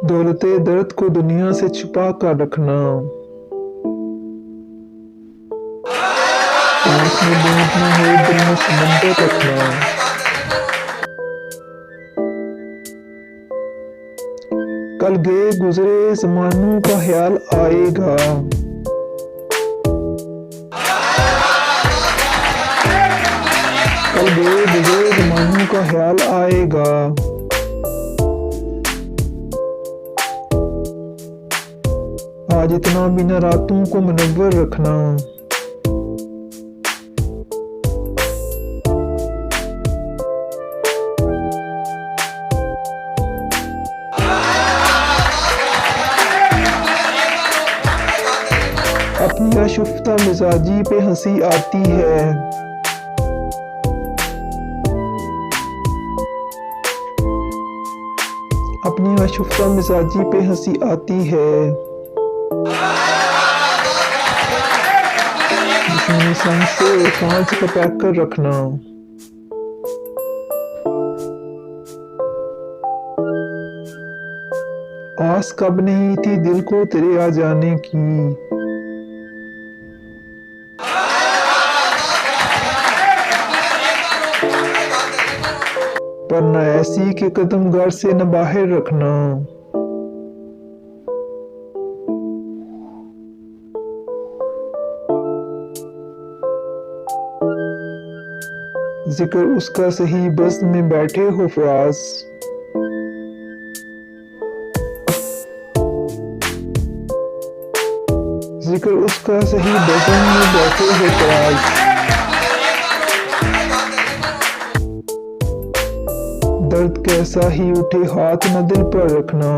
दौलते दर्द को दुनिया से छुपा कर रखना। आँख में बूंद न हो, दिल में समंदर रखना। कल गए गुजरे ज़मानों का ख्याल आएगा। कल गए गुजरे ज़मानों का ख्याल आएगा। आज इतना भी न रातों को मुनव्वर रखना। अपनी आशुफ्ता मिजाजी पे हंसी आती है। अपनी आशुफ्ता मिजाजी पे हंसी आती है। जिसमें सांसें कांच का पैक कर रखना। आस कब नहीं थी दिल को तेरे आ जाने की। पर न ऐसी कि कदम घर से न बाहर रखना। जिक्र उसका सही बस में बैठे हो फराज। जिक्र उसका सही बज़म में बैठे हो फराज। दर्द कैसा ही उठे हाथ न दिल पर रखना।